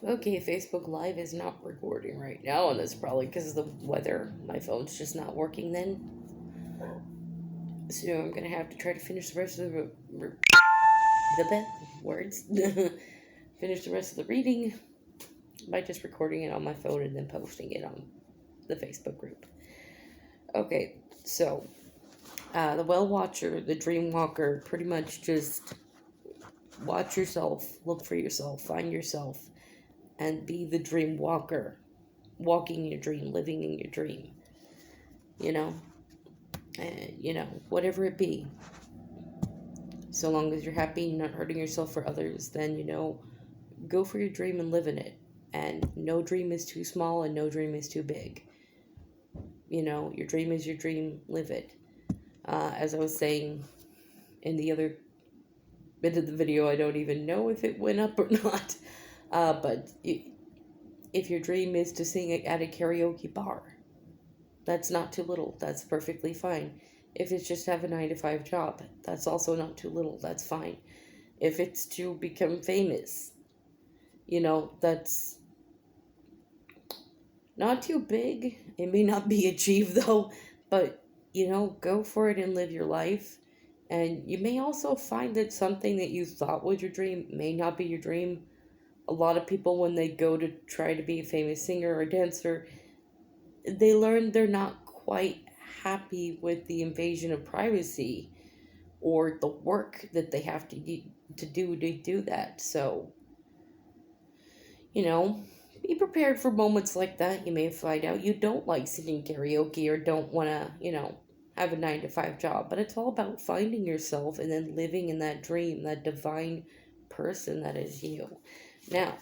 Okay, Facebook Live is not recording right now, and that's probably because of the weather. My phone's just not working then. So I'm gonna have to try to finish the rest of the words. Finish the rest of the reading by just recording it on my phone and then posting it on the Facebook group. Okay, so the Well Watcher, the Dream Walker, pretty much just watch yourself, look for yourself, find yourself, and be the Dream Walker, walking your dream, living in your dream. You know, and whatever it be, so long as you're happy and not hurting yourself for others, then go for your dream and live in it. And no dream is too small and no dream is too big. Your dream is your dream, live it. As I was saying in the other bit of the video, I don't even know if it went up or not, but if your dream is to sing at a karaoke bar, that's not too little, that's perfectly fine. If it's just have a 9 to 5 job, that's also not too little, that's fine. If it's to become famous, that's not too big. It may not be achieved though, but go for it and live your life. And you may also find that something that you thought was your dream may not be your dream. A lot of people, when they go to try to be a famous singer or dancer, they learn they're not quite happy with the invasion of privacy or the work that they have to do that. So, you know, be prepared for moments like that. You may find out you don't like singing karaoke or don't want to, have a 9 to 5 job, but it's all about finding yourself and then living in that dream, that divine person that is you. Now,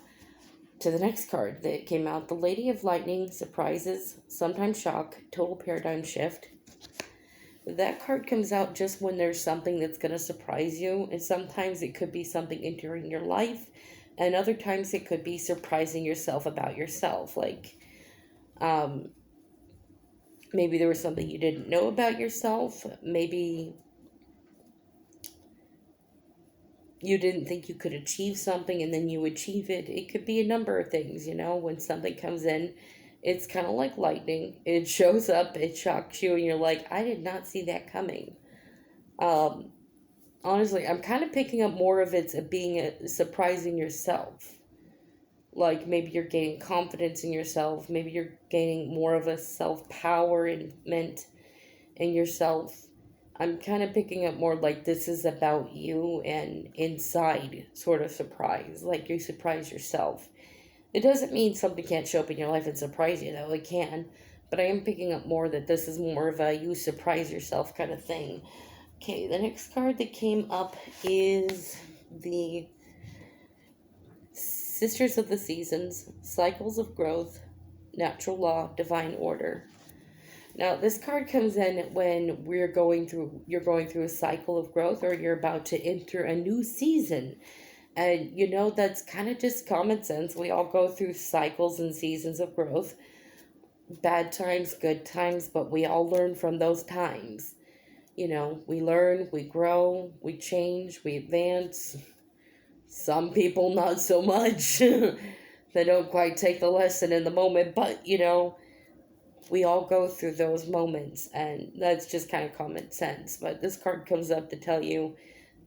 to the next card that came out, the Lady of Lightning, surprises, sometimes shock, total paradigm shift. That card comes out just when there's something that's going to surprise you, and sometimes it could be something entering your life, and other times it could be surprising yourself about yourself. Like, um, maybe there was something you didn't know about yourself. Maybe you didn't think you could achieve something and then you achieve it. It could be a number of things, when something comes in, it's kind of like lightning. It shows up, it shocks you, and you're like, I did not see that coming. Um, Honestly, I'm kind of picking up more of it's being surprising yourself. Like maybe you're gaining confidence in yourself, maybe you're gaining more of a self power and meant in yourself. I'm kind of picking up more like this is about you and inside sort of surprise, like you surprise yourself. It doesn't mean something can't show up in your life and surprise you, though. It can. But I am picking up more that this is more of a you surprise yourself kind of thing. Okay, the next card that came up is the Sisters of the Seasons, Cycles of Growth, Natural Law, Divine Order. Now, this card comes in when you're going through a cycle of growth or you're about to enter a new season. And that's kind of just common sense. We all go through cycles and seasons of growth. Bad times, good times, but we all learn from those times. We learn, we grow, we change, we advance. Some people not so much. They don't quite take the lesson in the moment, but we all go through those moments, and that's just kind of common sense. But this card comes up to tell you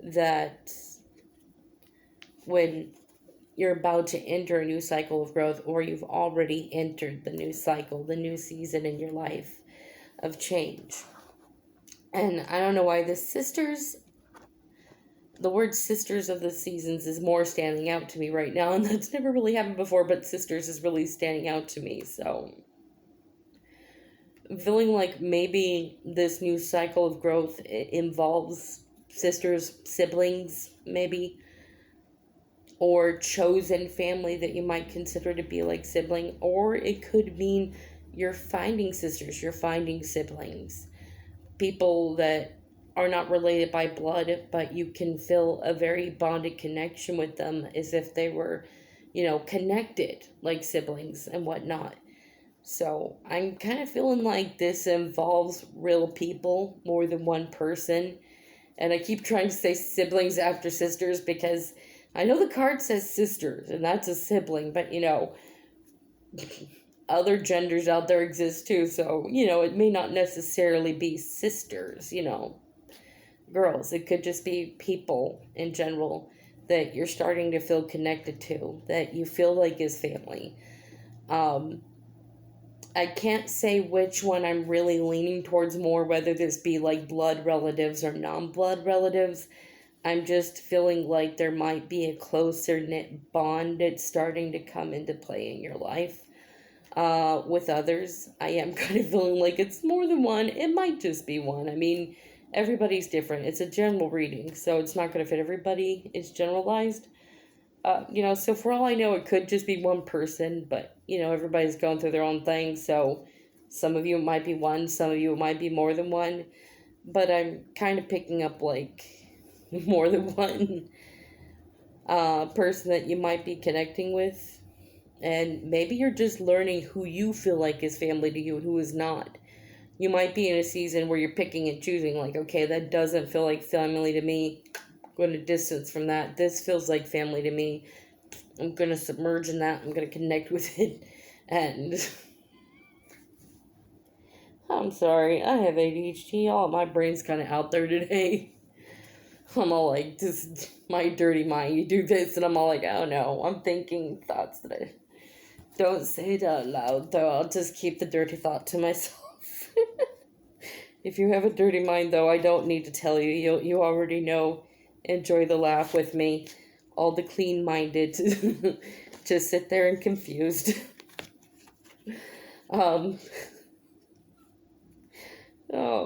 that when you're about to enter a new cycle of growth, or you've already entered the new cycle, the new season in your life of change. And I don't know why the word sisters of the seasons is more standing out to me right now, and that's never really happened before, but sisters is really standing out to me. So I'm feeling like maybe this new cycle of growth involves sisters, siblings, maybe, or chosen family that you might consider to be like sibling, or it could mean you're finding sisters, you're finding siblings, people that are not related by blood, but you can feel a very bonded connection with them as if they were, connected like siblings and whatnot. So I'm kind of feeling like this involves real people more than one person. And I keep trying to say siblings after sisters because I know the card says sisters, and that's a sibling, but other genders out there exist too, so, it may not necessarily be sisters, girls. It could just be people in general that you're starting to feel connected to, that you feel like is family. I can't say which one I'm really leaning towards more, whether this be like blood relatives or non-blood relatives. I'm just feeling like there might be a closer knit bond that's starting to come into play in your life. With others, I am kind of feeling like it's more than one. It might just be one. I mean, everybody's different. It's a general reading, so it's not going to fit everybody. It's generalized. So for all I know, it could just be one person, but, everybody's going through their own thing, so some of you it might be one, some of you it might be more than one, but I'm kind of picking up, like, more than one person that you might be connecting with. And maybe you're just learning who you feel like is family to you and who is not. You might be in a season where you're picking and choosing, like, okay, that doesn't feel like family to me. I'm going to distance from that. This feels like family to me. I'm going to submerge in that. I'm going to connect with it. And I'm sorry, I have ADHD. All my brain's kind of out there today. I'm all like, just my dirty mind. You do this, and I'm all like, oh no, I'm thinking thoughts that I don't say it out loud, though. I'll just keep the dirty thought to myself. If you have a dirty mind, though, I don't need to tell you. You already know. Enjoy the laugh with me. All the clean-minded just sit there and confused. Oh,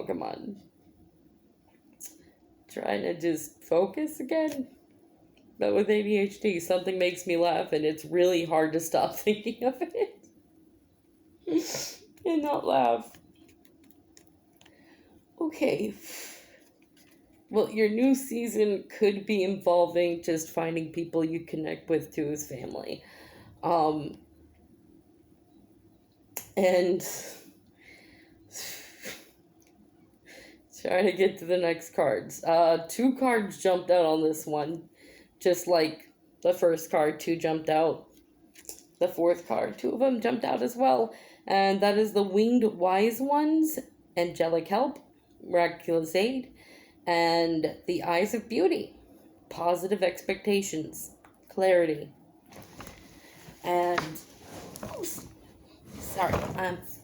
come on. Trying to just focus again. But with ADHD, something makes me laugh, and it's really hard to stop thinking of it and not laugh. Okay. Well, your new season could be involving just finding people you connect with too as family. And trying to get to the next cards. 2 cards jumped out on this one. Just like the first card, 2 jumped out. The 4th card, 2 of them jumped out as well. And that is the Winged Wise Ones, Angelic Help, Miraculous Aid, and the Eyes of Beauty, Positive Expectations, Clarity. And, sorry,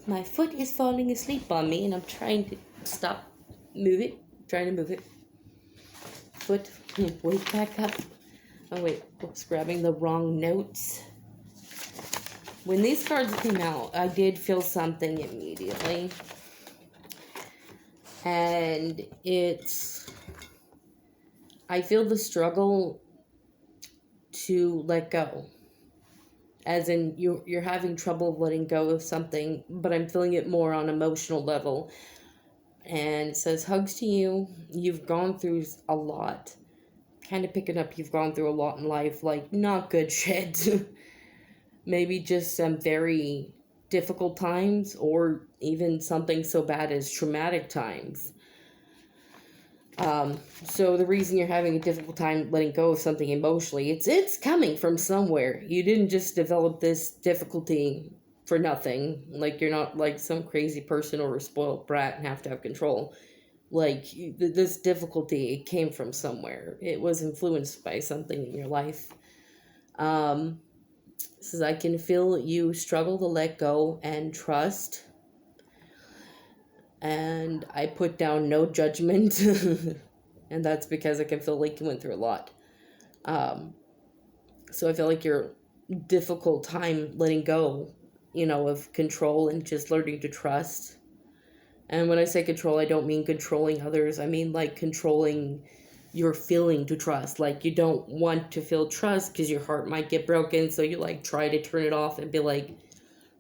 my foot is falling asleep on me, and I'm trying to move it. Foot, wake back up. Oh wait, oops, grabbing the wrong notes. When these cards came out, I did feel something immediately. And I feel the struggle to let go. As in, you're having trouble letting go of something, but I'm feeling it more on emotional level. And it says, hugs to you. You've gone through a lot. Kind of picking up you've gone through a lot in life, like, not good shit. Maybe just some very difficult times, or even something so bad as traumatic times. So the reason you're having a difficult time letting go of something emotionally, it's coming from somewhere. You didn't just develop this difficulty for nothing. Like, you're not like some crazy person or a spoiled brat and have to have control. Like, this difficulty, it came from somewhere. It was influenced by something in your life. Says, I can feel you struggle to let go and trust. And I put down no judgment. And that's because I can feel like you went through a lot. So I feel like your difficult time letting go, of control and just learning to trust. And when I say control, I don't mean controlling others. I mean, like, controlling your feeling to trust. Like, you don't want to feel trust because your heart might get broken. So you, like, try to turn it off and be like,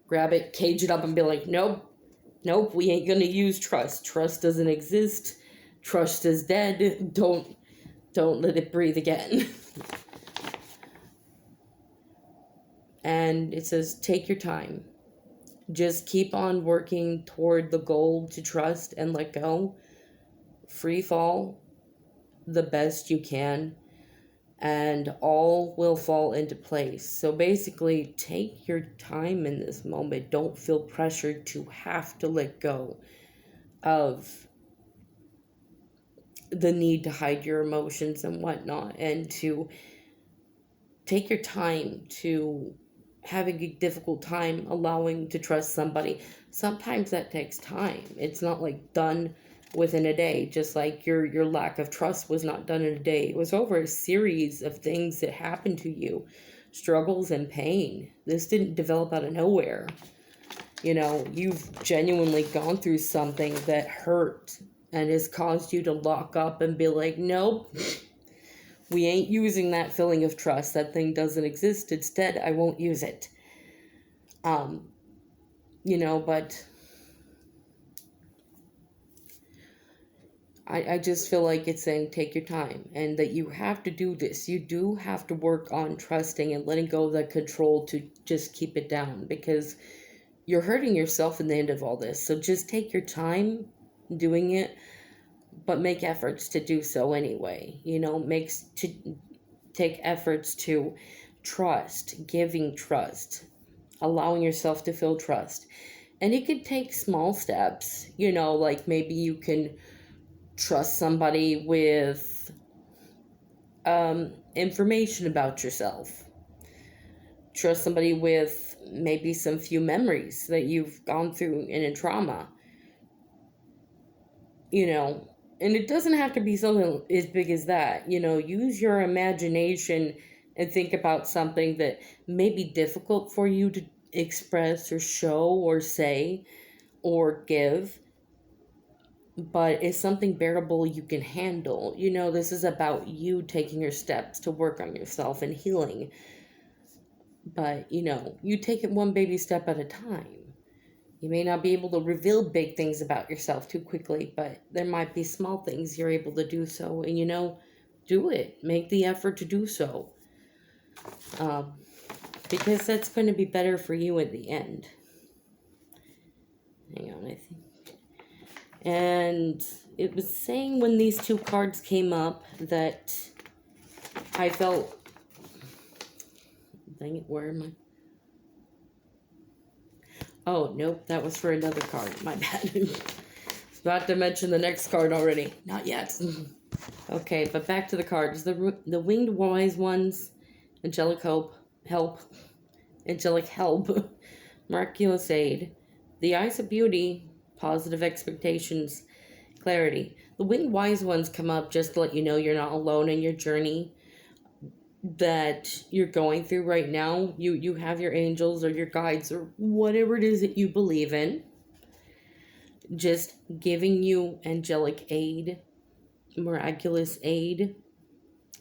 grab it, cage it up and be like, nope, we ain't going to use trust. Trust doesn't exist. Trust is dead. Don't let it breathe again. And it says, take your time. Just keep on working toward the goal to trust and let go. Free fall the best you can. and all will fall into place. So basically, take your time in this moment. Don't feel pressured to have to let go of the need to hide your emotions and whatnot, and to take your time to having a difficult time allowing to trust somebody. Sometimes that takes time. It's not like done within a day, just like your lack of trust was not done in a day. It was over a series of things that happened to you, struggles and pain. This didn't develop out of nowhere. You know, you've genuinely gone through something that hurt and has caused you to lock up and be like, nope, we ain't using that feeling of trust. That thing doesn't exist. Instead, I won't use it. But I just feel like it's saying take your time, and that you have to do this. You do have to work on trusting and letting go of that control to just keep it down, because you're hurting yourself in the end of all this. So just take your time doing it, but make efforts to do so anyway. Take efforts to trust, giving trust, allowing yourself to feel trust. And it could take small steps, like maybe you can trust somebody with information about yourself. Trust somebody with maybe some few memories that you've gone through in a trauma. And it doesn't have to be something as big as that. Use your imagination and think about something that may be difficult for you to express or show or say or give, but it's something bearable you can handle. This is about you taking your steps to work on yourself and healing. But, you take it one baby step at a time. You may not be able to reveal big things about yourself too quickly, but there might be small things you're able to do so. And, do it. Make the effort to do so. Because that's going to be better for you in the end. Hang on, I think. And it was saying when these two cards came up that I felt... Dang it, where am I? Oh, nope, that was for another card. My bad. About to mention the next card already. Not yet. Okay, but back to the cards. The Winged Wise Ones, Angelic Help, Miraculous Aid, the Eyes of Beauty, Positive Expectations, Clarity. The Winged Wise Ones come up just to let you know you're not alone in your journey that you're going through right now. You have your angels or your guides or whatever it is that you believe in, just giving you angelic aid, miraculous aid,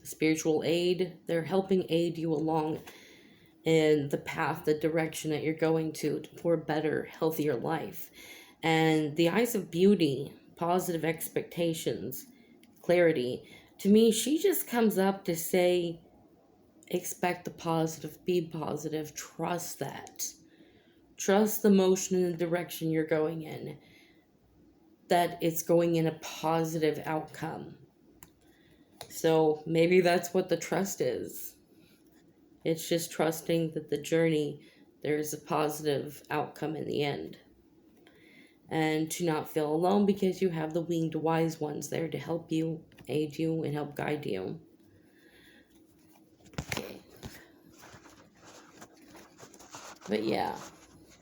spiritual aid. They're helping aid you along in the path, the direction that you're going to for a better, healthier life. And the Eyes of Beauty, Positive Expectations, Clarity, to me, she just comes up to say, expect the positive, be positive, trust that. Trust the motion and the direction you're going in, that it's going in a positive outcome. So maybe that's what the trust is. It's just trusting that the journey, there's a positive outcome in the end. And to not feel alone because you have the Winged Wise Ones there to help you, aid you, and help guide you. Okay. But yeah,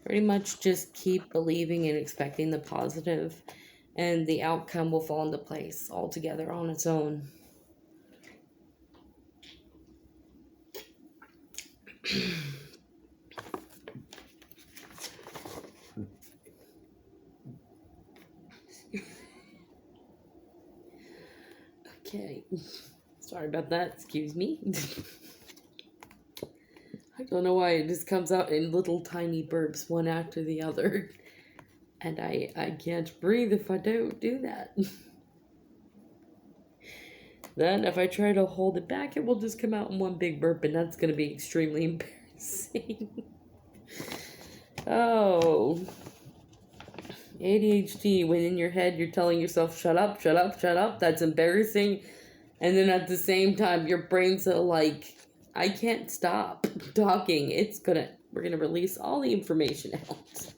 pretty much just keep believing and expecting the positive, and the outcome will fall into place altogether on its own. Okay, sorry about that, excuse me. I don't know why it just comes out in little tiny burps, one after the other. And I can't breathe if I don't do that. Then if I try to hold it back, it will just come out in one big burp, and that's going to be extremely embarrassing. Oh. ADHD, when in your head you're telling yourself, shut up, shut up, shut up. That's embarrassing. And then at the same time, your brain's like, I can't stop talking. We're gonna release all the information out.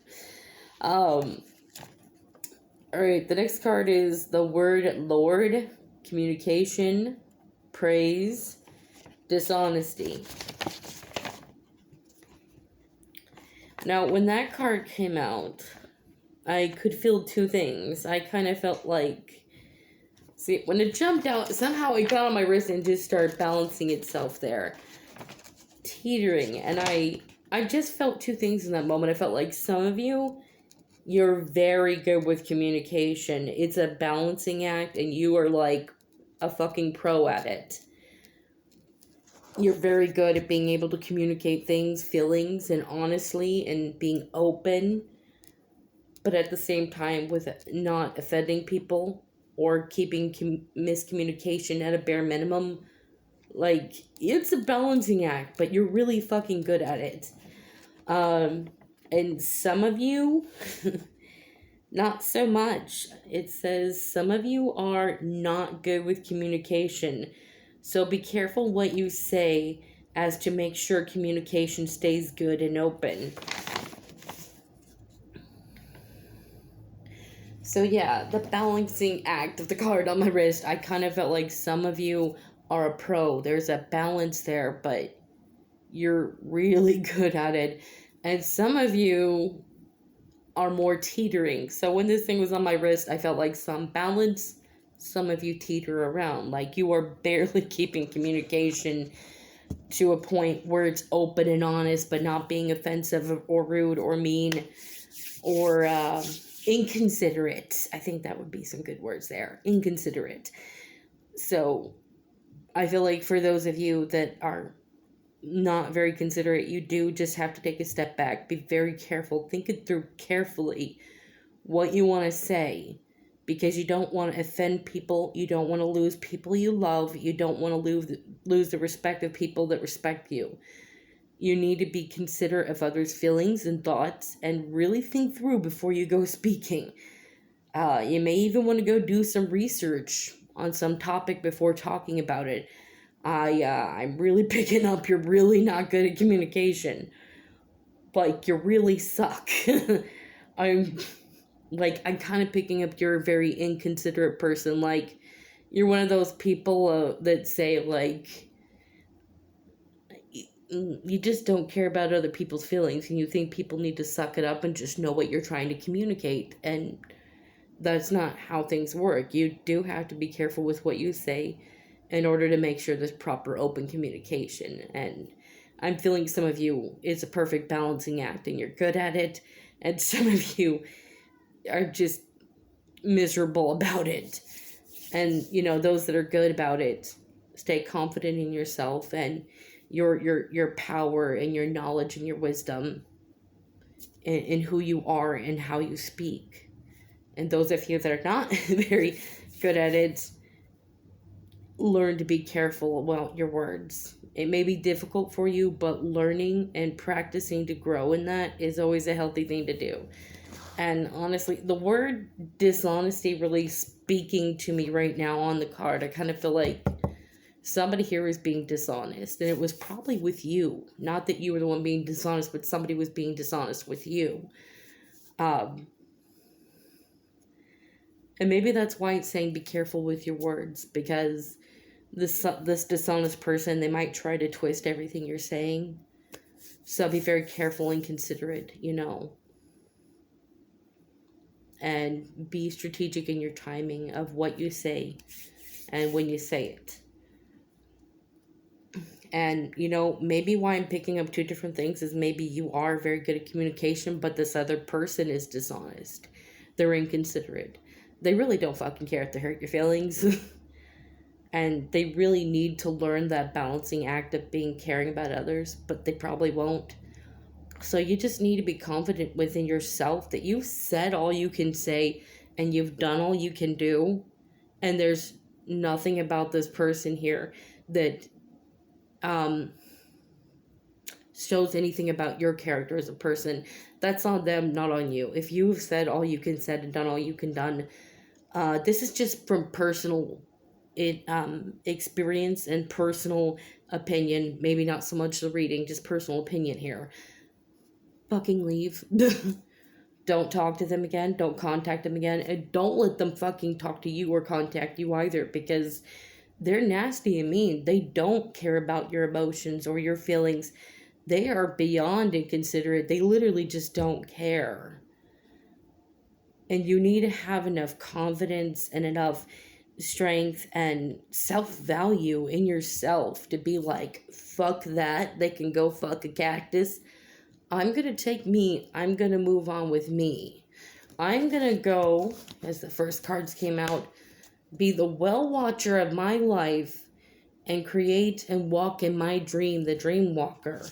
Um, all right, the next card is the word Lord, communication, praise, dishonesty. Now, when that card came out, I could feel two things. I kind of felt like, see, when it jumped out, somehow it got on my wrist and just started balancing itself there, teetering. And I just felt two things in that moment. I felt like some of you, you're very good with communication. It's a balancing act, and you are like a fucking pro at it. You're very good at being able to communicate things, feelings, and honestly, and being open, but at the same time with not offending people or keeping miscommunication at a bare minimum. Like, it's a balancing act, but you're really fucking good at it. And some of you, not so much. It says some of you are not good with communication. So be careful what you say as to make sure communication stays good and open. So yeah, the balancing act of the card on my wrist, I kind of felt like some of you are a pro. There's a balance there, but you're really good at it. And some of you are more teetering. So when this thing was on my wrist, I felt like some balance, some of you teeter around. Like you are barely keeping communication to a point where it's open and honest, but not being offensive or rude or mean or inconsiderate. I think that would be some good words there. Inconsiderate. So I feel like for those of you that are not very considerate, you do just have to take a step back. Be very careful. Think it through carefully what you want to say, because you don't want to offend people. You don't want to lose people you love. You don't want to lose the respect of people that respect you. You need to be considerate of others' feelings and thoughts and really think through before you go speaking. You may even want to go do some research on some topic before talking about it. I'm really picking up you're really not good at communication. Like, you really suck. I'm kind of picking up you're a very inconsiderate person. Like, you're one of those people that say, like, you just don't care about other people's feelings, and you think people need to suck it up and just know what you're trying to communicate. And that's not how things work. You do have to be careful with what you say in order to make sure there's proper open communication. And I'm feeling some of you, it's a perfect balancing act and you're good at it, and some of you are just miserable about it. And those that are good about it, stay confident in yourself and your power and your knowledge and your wisdom in who you are and how you speak. And those of you that are not very good at it, learn to be careful about your words. It may be difficult for you, but learning and practicing to grow in that is always a healthy thing to do. And honestly, the word dishonesty really speaking to me right now on the card. I kind of feel like somebody here is being dishonest, and it was probably with you. Not that you were the one being dishonest, but somebody was being dishonest with you. And maybe that's why it's saying be careful with your words, because this dishonest person, they might try to twist everything you're saying. So be very careful and considerate, and be strategic in your timing of what you say and when you say it. And, maybe why I'm picking up two different things is maybe you are very good at communication, but this other person is dishonest. They're inconsiderate. They really don't fucking care if they hurt your feelings. And they really need to learn that balancing act of being caring about others, but they probably won't. So you just need to be confident within yourself that you've said all you can say and you've done all you can do. And there's nothing about this person here that shows anything about your character as a person. That's on them, not on you. If you've said all you can said and done all you can done, this is just from personal experience and personal opinion, maybe not so much the reading, just personal opinion here. Fucking leave. Don't talk to them again. Don't contact them again. And don't let them fucking talk to you or contact you either, because they're nasty and mean. They don't care about your emotions or your feelings. They are beyond inconsiderate. They literally just don't care. And you need to have enough confidence and enough strength and self-value in yourself to be like, fuck that. They can go fuck a cactus. I'm going to take me. I'm going to move on with me. I'm going to go, as the first cards came out, be the well watcher of my life and create and walk in my dream, the dream walker.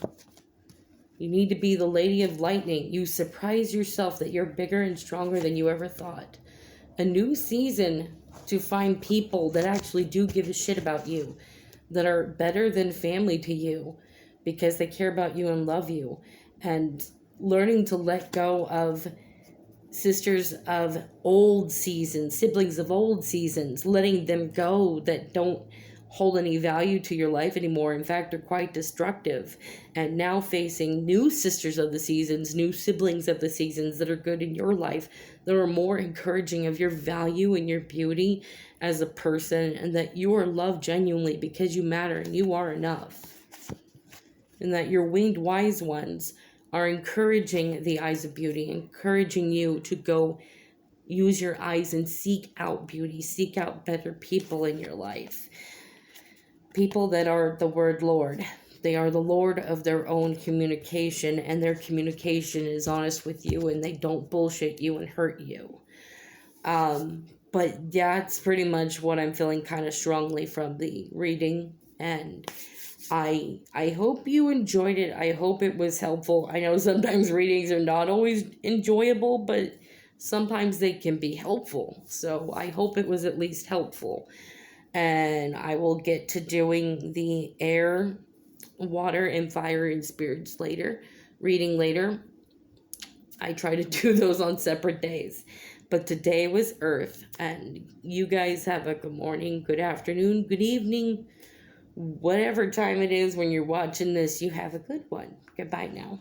You need to be the lady of lightning. You surprise yourself that you're bigger and stronger than you ever thought. A new season to find people that actually do give a shit about you, that are better than family to you because they care about you and love you. And learning to let go of sisters of old seasons, siblings of old seasons, letting them go that don't hold any value to your life anymore. In fact, are quite destructive. And now facing new sisters of the seasons, new siblings of the seasons that are good in your life, that are more encouraging of your value and your beauty as a person, and that you are loved genuinely because you matter and you are enough. And that your winged wise ones are encouraging the eyes of beauty, encouraging you to go use your eyes and seek out beauty, seek out better people in your life. People that are the word Lord. They are the Lord of their own communication, and their communication is honest with you, and they don't bullshit you and hurt you. But that's pretty much what I'm feeling kind of strongly from the reading, and I hope you enjoyed it. I hope it was helpful. I know sometimes readings are not always enjoyable, but sometimes they can be helpful. So I hope it was at least helpful. And I will get to doing the air, water, and fire and spirits later, reading later. I try to do those on separate days. But today was Earth. And you guys have a good morning, good afternoon, good evening. Whatever time it is when you're watching this, you have a good one. Goodbye now.